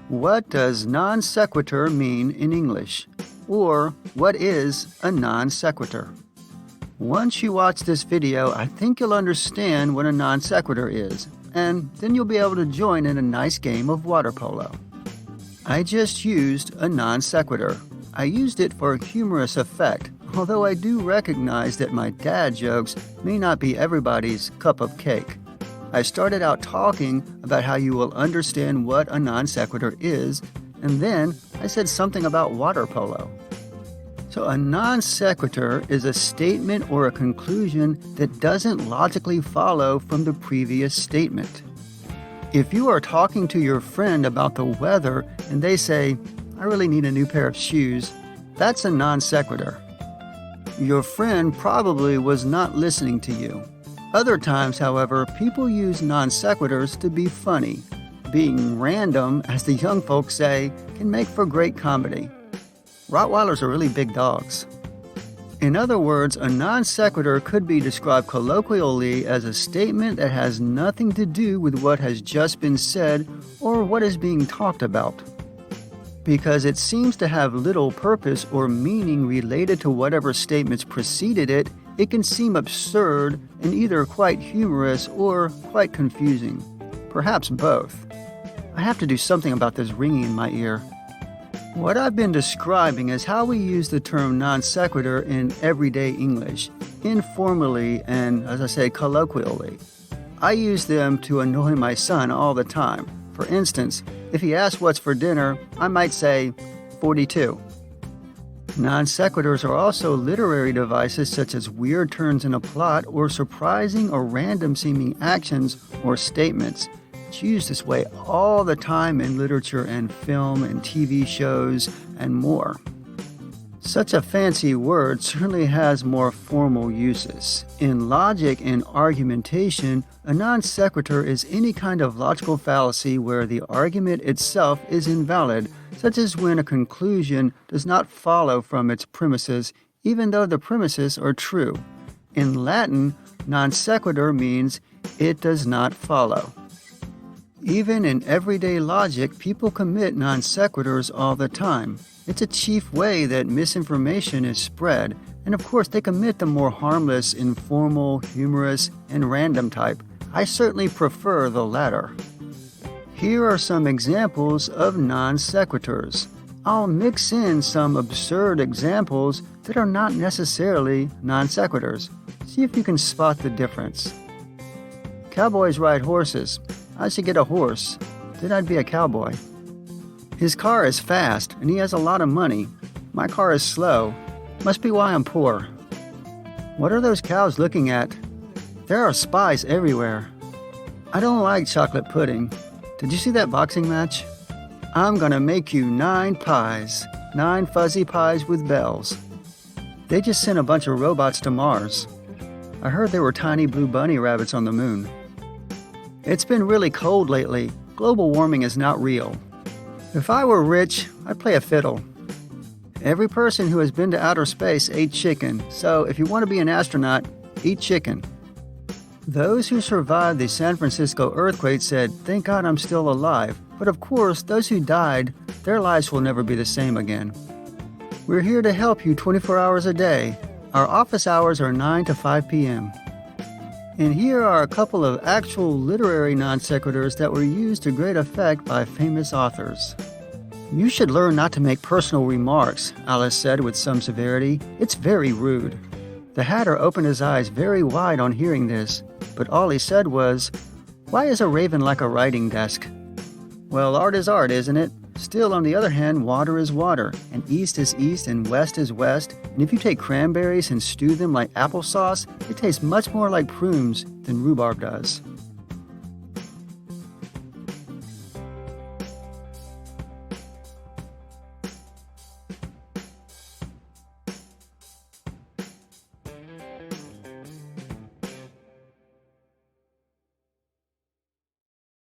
What does non sequitur mean in English? Or what is a non sequitur? Once you watch this video, I think you'll understand what a non sequitur is, and then you'll be able to join in a nice game of water polo. I just used a non sequitur. I used it for humorous effect, although I do recognize that my dad jokes may not be everybody's cup of cake. I started out talking about how you will understand what a non sequitur is, and then I said something about water polo. So a non sequitur is a statement or a conclusion that doesn't logically follow from the previous statement. If you are talking to your friend about the weather and they say, "I really need a new pair of shoes," that's a non sequitur. Your friend probably was not listening to you. Other times, however, people use non sequiturs to be funny. Being random, as the young folks say, can make for great comedy. Rottweilers are really big dogs. In other words, a non sequitur could be described colloquially as a statement that has nothing to do with what has just been said or what is being talked about. Because it seems to have little purpose or meaning related to whatever statements preceded it, it can seem absurd and either quite humorous or quite confusing. Perhaps both. I have to do something about this ringing in my ear. What I've been describing is how we use the term non sequitur in everyday English, informally and, as I say, colloquially. I use them to annoy my son all the time. For instance, if he asks what's for dinner, I might say 42. Non sequiturs are also literary devices such as weird turns in a plot or surprising or random seeming actions or statements. It's used this way all the time in literature and film and TV shows and more. Such a fancy word certainly has more formal uses. In logic and argumentation, a non sequitur is any kind of logical fallacy where the argument itself is invalid, such as when a conclusion does not follow from its premises, even though the premises are true. In Latin, non sequitur means it does not follow. Even in everyday logic, people commit non sequiturs all the time. It's a chief way that misinformation is spread, and of course they commit the more harmless, informal, humorous, and random type. I certainly prefer the latter. Here are some examples of non sequiturs. I'll mix in some absurd examples that are not necessarily non sequiturs. See if you can spot the difference. Cowboys ride horses. I should get a horse. Then I'd be a cowboy. His car is fast, and he has a lot of money. My car is slow. Must be why I'm poor. What are those cows looking at? There are spies everywhere. I don't like chocolate pudding. Did you see that boxing match? I'm gonna make you 9 pies. 9 fuzzy pies with bells. They just sent a bunch of robots to Mars. I heard there were tiny blue bunny rabbits on the moon. It's been really cold lately. Global warming is not real. If I were rich, I'd play a fiddle. Every person who has been to outer space ate chicken, so if you want to be an astronaut, eat chicken. Those who survived the San Francisco earthquake said, "Thank God I'm still alive." But of course, those who died, their lives will never be the same again. We're here to help you 24 hours a day. Our office hours are 9 to 5 p.m. And here are a couple of actual literary non sequiturs that were used to great effect by famous authors. "You should learn not to make personal remarks," Alice said with some severity. "It's very rude." The Hatter opened his eyes very wide on hearing this, but all he said was, "Why is a raven like a writing desk?" Well, art is art, isn't it? Still, on the other hand, water is water, and east is east and west is west, and if you take cranberries and stew them like applesauce, it tastes much more like prunes than rhubarb does.